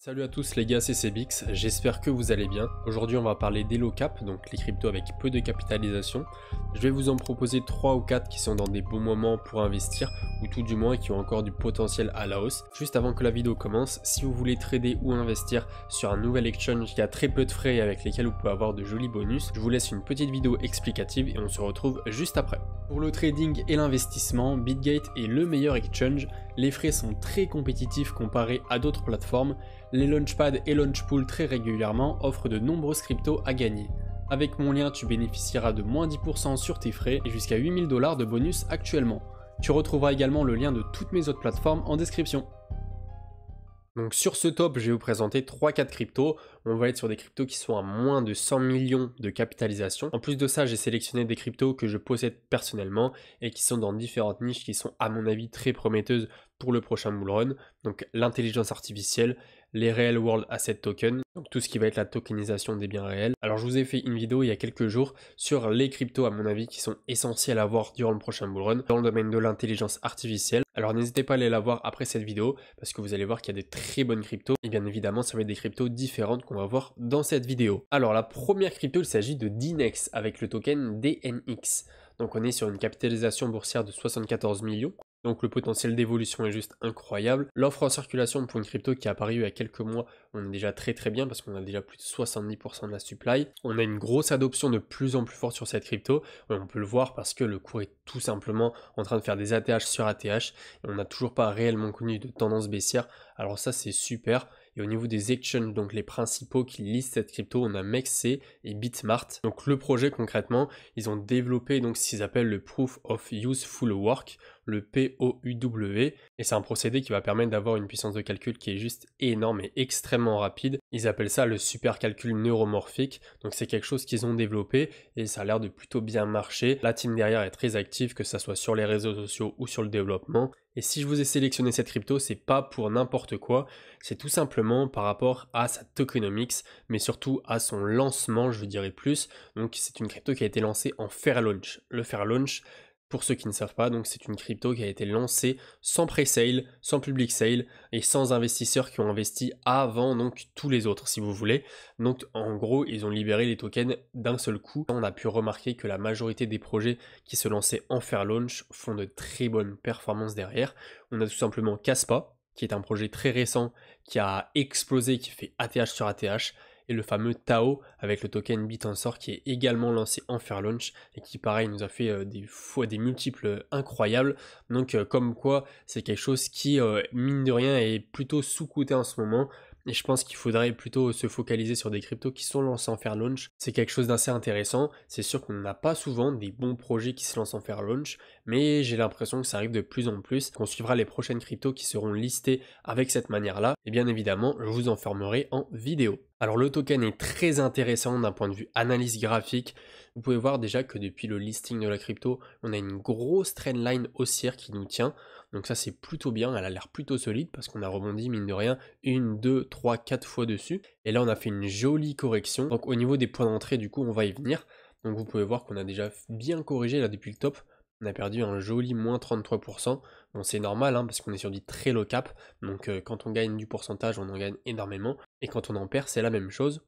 Salut à tous les gars, c'est Cbix, j'espère que vous allez bien. Aujourd'hui on va parler des low cap, donc les cryptos avec peu de capitalisation. Je vais vous en proposer 3 ou 4 qui sont dans des bons moments pour investir, ou tout du moins qui ont encore du potentiel à la hausse. Juste avant que la vidéo commence, si vous voulez trader ou investir sur un nouvel exchange qui a très peu de frais et avec lesquels vous pouvez avoir de jolis bonus, je vous laisse une petite vidéo explicative et on se retrouve juste après. Pour le trading et l'investissement, Bitgate est le meilleur exchange. Les frais sont très compétitifs comparés à d'autres plateformes. Les Launchpad et Launchpool très régulièrement offrent de nombreuses cryptos à gagner. Avec mon lien, tu bénéficieras de moins 10% sur tes frais et jusqu'à 8000 $ de bonus actuellement. Tu retrouveras également le lien de toutes mes autres plateformes en description. Donc sur ce top, je vais vous présenter 3-4 cryptos. On va être sur des cryptos qui sont à moins de 100 millions de capitalisation. En plus de ça, j'ai sélectionné des cryptos que je possède personnellement et qui sont dans différentes niches qui sont à mon avis très prometteuses pour le prochain bull run. Donc l'intelligence artificielle, les Real World Asset Tokens, donc tout ce qui va être la tokenisation des biens réels. Alors je vous ai fait une vidéo il y a quelques jours sur les cryptos à mon avis qui sont essentiels à voir durant le prochain bull run dans le domaine de l'intelligence artificielle. Alors n'hésitez pas à aller la voir après cette vidéo parce que vous allez voir qu'il y a des très bonnes cryptos et bien évidemment ça va être des cryptos différentes qu'on va voir dans cette vidéo. Alors la première crypto, il s'agit de DNX avec le token DNX. Donc on est sur une capitalisation boursière de 74 millions. Donc le potentiel d'évolution est juste incroyable. L'offre en circulation pour une crypto qui est apparue il y a quelques mois, on est déjà très bien parce qu'on a déjà plus de 70% de la supply. On a une grosse adoption de plus en plus forte sur cette crypto. Et on peut le voir parce que le cours est tout simplement en train de faire des ATH sur ATH. Et on n'a toujours pas réellement connu de tendance baissière. Alors ça c'est super. Et au niveau des exchanges, donc les principaux qui listent cette crypto, on a MEXC et Bitmart. Donc le projet concrètement, ils ont développé donc ce qu'ils appellent le Proof of Useful Work, le POUW, et c'est un procédé qui va permettre d'avoir une puissance de calcul qui est juste énorme et extrêmement rapide. Ils appellent ça le supercalcul neuromorphique, donc c'est quelque chose qu'ils ont développé et ça a l'air de plutôt bien marcher. La team derrière est très active, que ça soit sur les réseaux sociaux ou sur le développement. Et si je vous ai sélectionné cette crypto, c'est pas pour n'importe quoi, c'est tout simplement par rapport à sa tokenomics, mais surtout à son lancement, je dirais plus. Donc c'est une crypto qui a été lancée en fair launch. Le fair launch, pour ceux qui ne savent pas, donc c'est une crypto qui a été lancée sans pre-sale, sans public sale et sans investisseurs qui ont investi avant donc tous les autres si vous voulez. Donc en gros ils ont libéré les tokens d'un seul coup. On a pu remarquer que la majorité des projets qui se lançaient en fair launch font de très bonnes performances derrière. On a tout simplement Kaspa qui est un projet très récent qui a explosé, qui fait ATH sur ATH, et le fameux Tao avec le token Bitensor qui est également lancé en fair launch et qui pareil nous a fait des multiples incroyables. Donc comme quoi c'est quelque chose qui mine de rien est plutôt sous-coté en ce moment. Et je pense qu'il faudrait plutôt se focaliser sur des cryptos qui sont lancés en fair launch. C'est quelque chose d'assez intéressant. C'est sûr qu'on n'a pas souvent des bons projets qui se lancent en fair launch, mais j'ai l'impression que ça arrive de plus en plus. On suivra les prochaines cryptos qui seront listées avec cette manière-là. Et bien évidemment, je vous en informerai en vidéo. Alors le token est très intéressant d'un point de vue analyse graphique. Vous pouvez voir déjà que depuis le listing de la crypto, on a une grosse trendline haussière qui nous tient. Donc ça c'est plutôt bien, elle a l'air plutôt solide parce qu'on a rebondi mine de rien 1, 2, 3, 4 fois dessus. Et là on a fait une jolie correction. Donc au niveau des points d'entrée du coup on va y venir. Donc vous pouvez voir qu'on a déjà bien corrigé là depuis le top. On a perdu un joli moins 33%. Bon c'est normal hein, parce qu'on est sur du très low cap. Donc quand on gagne du pourcentage on en gagne énormément. Et quand on en perd c'est la même chose.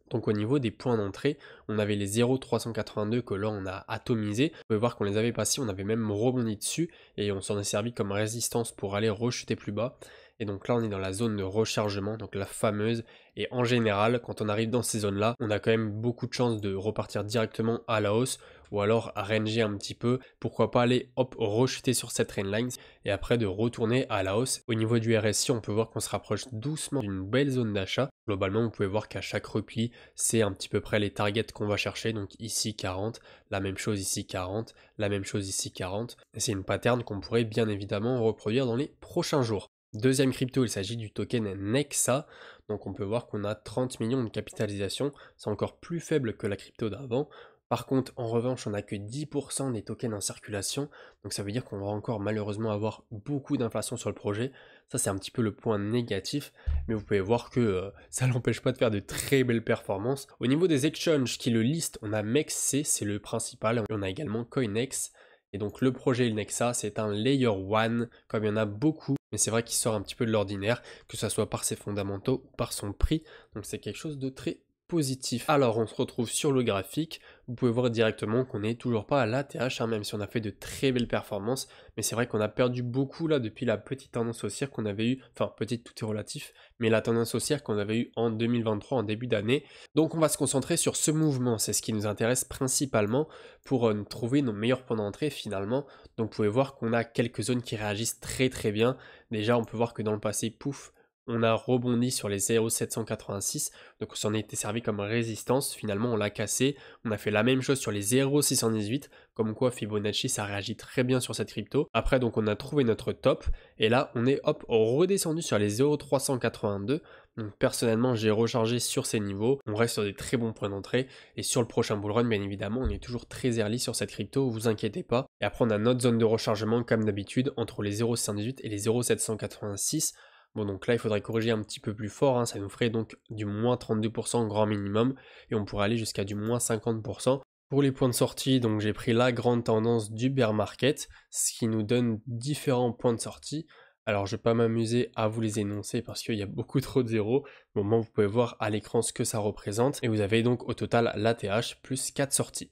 Donc au niveau des points d'entrée, on avait les 0,382 que là on a atomisé. Vous pouvez voir qu'on les avait passés, on avait même rebondi dessus et on s'en est servi comme résistance pour aller rechuter plus bas. Et donc là on est dans la zone de rechargement, donc la fameuse. Et en général, quand on arrive dans ces zones-là, on a quand même beaucoup de chances de repartir directement à la hausse ou alors à ranger un petit peu. Pourquoi pas aller hop rechuter sur cette trendline et après de retourner à la hausse. Au niveau du RSI, on peut voir qu'on se rapproche doucement d'une belle zone d'achat. Globalement, vous pouvez voir qu'à chaque repli, c'est un petit peu près les targets qu'on va chercher. Donc ici 40, la même chose ici 40, la même chose ici 40. Et c'est une pattern qu'on pourrait bien évidemment reproduire dans les prochains jours. Deuxième crypto, il s'agit du token Nexa. Donc on peut voir qu'on a 30 millions de capitalisation. C'est encore plus faible que la crypto d'avant. Par contre, en revanche, on n'a que 10% des tokens en circulation, donc ça veut dire qu'on va encore malheureusement avoir beaucoup d'inflation sur le projet. Ça, c'est un petit peu le point négatif, mais vous pouvez voir que ça n'empêche pas de faire de très belles performances. Au niveau des exchanges qui le listent, on a MEXC, c'est le principal. On a également CoinEx Et donc le projet El Nexa, c'est un Layer 1, comme il y en a beaucoup, mais c'est vrai qu'il sort un petit peu de l'ordinaire, que ce soit par ses fondamentaux ou par son prix, donc c'est quelque chose de très positif. Alors on se retrouve sur le graphique, vous pouvez voir directement qu'on n'est toujours pas à l'ATH, même si on a fait de très belles performances, mais c'est vrai qu'on a perdu beaucoup là depuis la petite tendance haussière qu'on avait eue, enfin petite tout est relatif, mais la tendance haussière qu'on avait eue en 2023 en début d'année. Donc on va se concentrer sur ce mouvement, c'est ce qui nous intéresse principalement pour trouver nos meilleurs points d'entrée finalement. Donc vous pouvez voir qu'on a quelques zones qui réagissent très très bien. Déjà on peut voir que dans le passé, pouf, on a rebondi sur les 0,786, donc on s'en était servi comme résistance, finalement on l'a cassé, on a fait la même chose sur les 0,618, comme quoi Fibonacci ça réagit très bien sur cette crypto. Après donc on a trouvé notre top, et là on est hop redescendu sur les 0,382, donc personnellement j'ai rechargé sur ces niveaux, on reste sur des très bons points d'entrée, et sur le prochain bullrun bien évidemment on est toujours très early sur cette crypto, vous inquiétez pas. Et après on a notre zone de rechargement comme d'habitude, entre les 0,618 et les 0,786, bon donc là il faudrait corriger un petit peu plus fort, ça nous ferait donc du moins 32% grand minimum et on pourrait aller jusqu'à du moins 50%. Pour les points de sortie, donc j'ai pris la grande tendance du bear market, ce qui nous donne différents points de sortie. Alors je vais pas m'amuser à vous les énoncer parce qu'il y a beaucoup trop de zéros. Au moment où vous pouvez voir à l'écran ce que ça représente et vous avez donc au total l'ATH plus 4 sorties.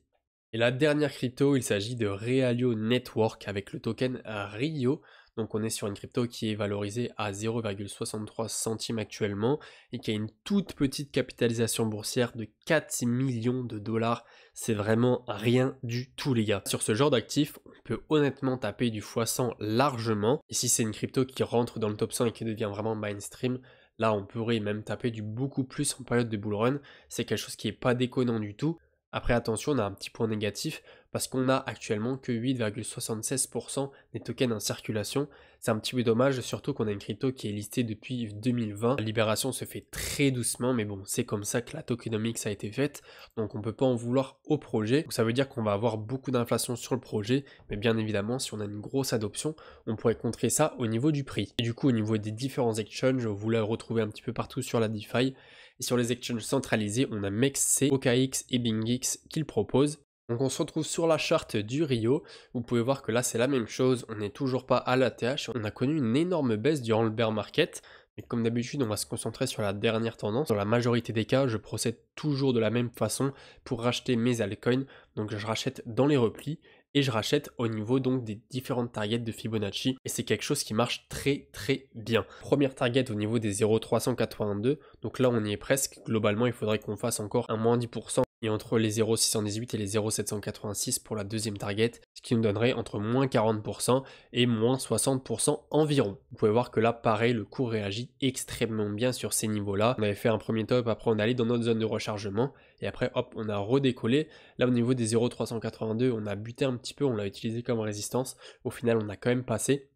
Et la dernière crypto, il s'agit de Realio Network avec le token RIO. Donc on est sur une crypto qui est valorisée à 0,63 centimes actuellement et qui a une toute petite capitalisation boursière de 4 millions de dollars. C'est vraiment rien du tout les gars. Sur ce genre d'actif, on peut honnêtement taper du x100 largement. Et si c'est une crypto qui rentre dans le top 100 et qui devient vraiment mainstream, là on pourrait même taper du beaucoup plus en période de bull run. C'est quelque chose qui n'est pas déconnant du tout. Après attention, on a un petit point négatif parce qu'on a actuellement que 8,76% des tokens en circulation. C'est un petit peu dommage, surtout qu'on a une crypto qui est listée depuis 2020. La libération se fait très doucement, mais bon, c'est comme ça que la tokenomics a été faite, donc on peut pas en vouloir au projet. Donc ça veut dire qu'on va avoir beaucoup d'inflation sur le projet, mais bien évidemment, si on a une grosse adoption, on pourrait contrer ça au niveau du prix. Et du coup, au niveau des différents exchanges, vous les retrouvez un petit peu partout sur la DeFi. Et sur les exchanges centralisés, on a MEXC, OKX et BingX qui le proposent. Donc on se retrouve sur la charte du Rio, vous pouvez voir que là c'est la même chose, on n'est toujours pas à l'ATH, on a connu une énorme baisse durant le bear market, mais comme d'habitude on va se concentrer sur la dernière tendance. Dans la majorité des cas, je procède toujours de la même façon pour racheter mes altcoins, donc je rachète dans les replis, et je rachète au niveau donc des différentes targets de Fibonacci et c'est quelque chose qui marche très très bien. Première target au niveau des 0,382, donc là on y est presque, globalement il faudrait qu'on fasse encore un moins 10% et entre les 0,618 et les 0,786 pour la deuxième target, ce qui nous donnerait entre moins 40% et moins 60% environ. Vous pouvez voir que là pareil, le cours réagit extrêmement bien sur ces niveaux là. On avait fait un premier top, après on est allé dans notre zone de rechargement et après hop on a redécollé. Là au niveau des 0,382 on a buté un petit peu, on l'a utilisé comme résistance, au final on a quand même passé.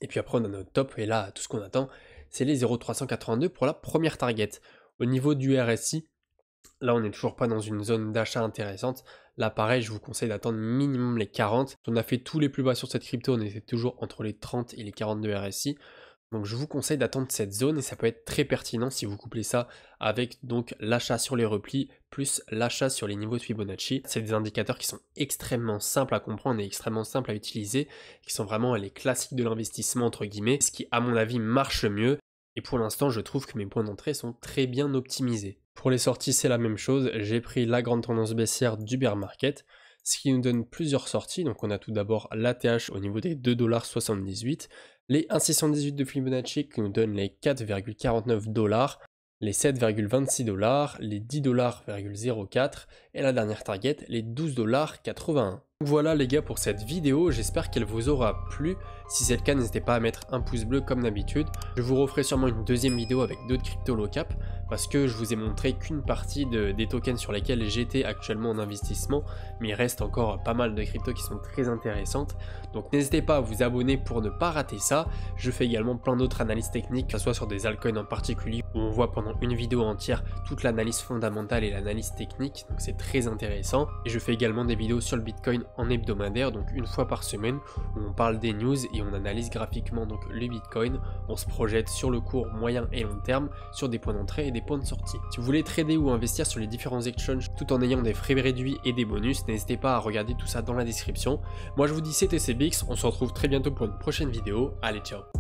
Et puis après on a notre top et là tout ce qu'on attend c'est les 0,382 pour la première target. Au niveau du RSI, là on n'est toujours pas dans une zone d'achat intéressante. Là pareil je vous conseille d'attendre minimum les 40. On a fait tous les plus bas sur cette crypto, on était toujours entre les 30 et les 42 RSI. Donc je vous conseille d'attendre cette zone et ça peut être très pertinent si vous couplez ça avec donc l'achat sur les replis plus l'achat sur les niveaux de Fibonacci. C'est des indicateurs qui sont extrêmement simples à comprendre et extrêmement simples à utiliser, qui sont vraiment les classiques de l'investissement entre guillemets, ce qui à mon avis marche mieux. Et pour l'instant je trouve que mes points d'entrée sont très bien optimisés. Pour les sorties c'est la même chose, j'ai pris la grande tendance baissière du bear market, ce qui nous donne plusieurs sorties. Donc on a tout d'abord l'ATH au niveau des 2,78$, les 1,618 de Fibonacci qui nous donnent les 4,49$, les 7,26$, les 10,04$ et la dernière target, les 12,81$. Voilà les gars pour cette vidéo, j'espère qu'elle vous aura plu. Si c'est le cas, n'hésitez pas à mettre un pouce bleu comme d'habitude. Je vous referai sûrement une deuxième vidéo avec d'autres crypto low cap parce que je vous ai montré qu'une partie des tokens sur lesquels j'étais actuellement en investissement, mais il reste encore pas mal de cryptos qui sont très intéressantes. Donc n'hésitez pas à vous abonner pour ne pas rater ça. Je fais également plein d'autres analyses techniques, que ce soit sur des altcoins en particulier où on voit pendant une vidéo entière toute l'analyse fondamentale et l'analyse technique, donc c'est très intéressant. Et je fais également des vidéos sur le Bitcoin en hebdomadaire, donc une fois par semaine, où on parle des news et on analyse graphiquement donc le Bitcoin. On se projette sur le court, moyen et long terme, sur des points d'entrée et des points de sortie. Si vous voulez trader ou investir sur les différents exchanges tout en ayant des frais réduits et des bonus, n'hésitez pas à regarder tout ça dans la description. Moi je vous dis c'était CBX, on se retrouve très bientôt pour une prochaine vidéo. Allez ciao.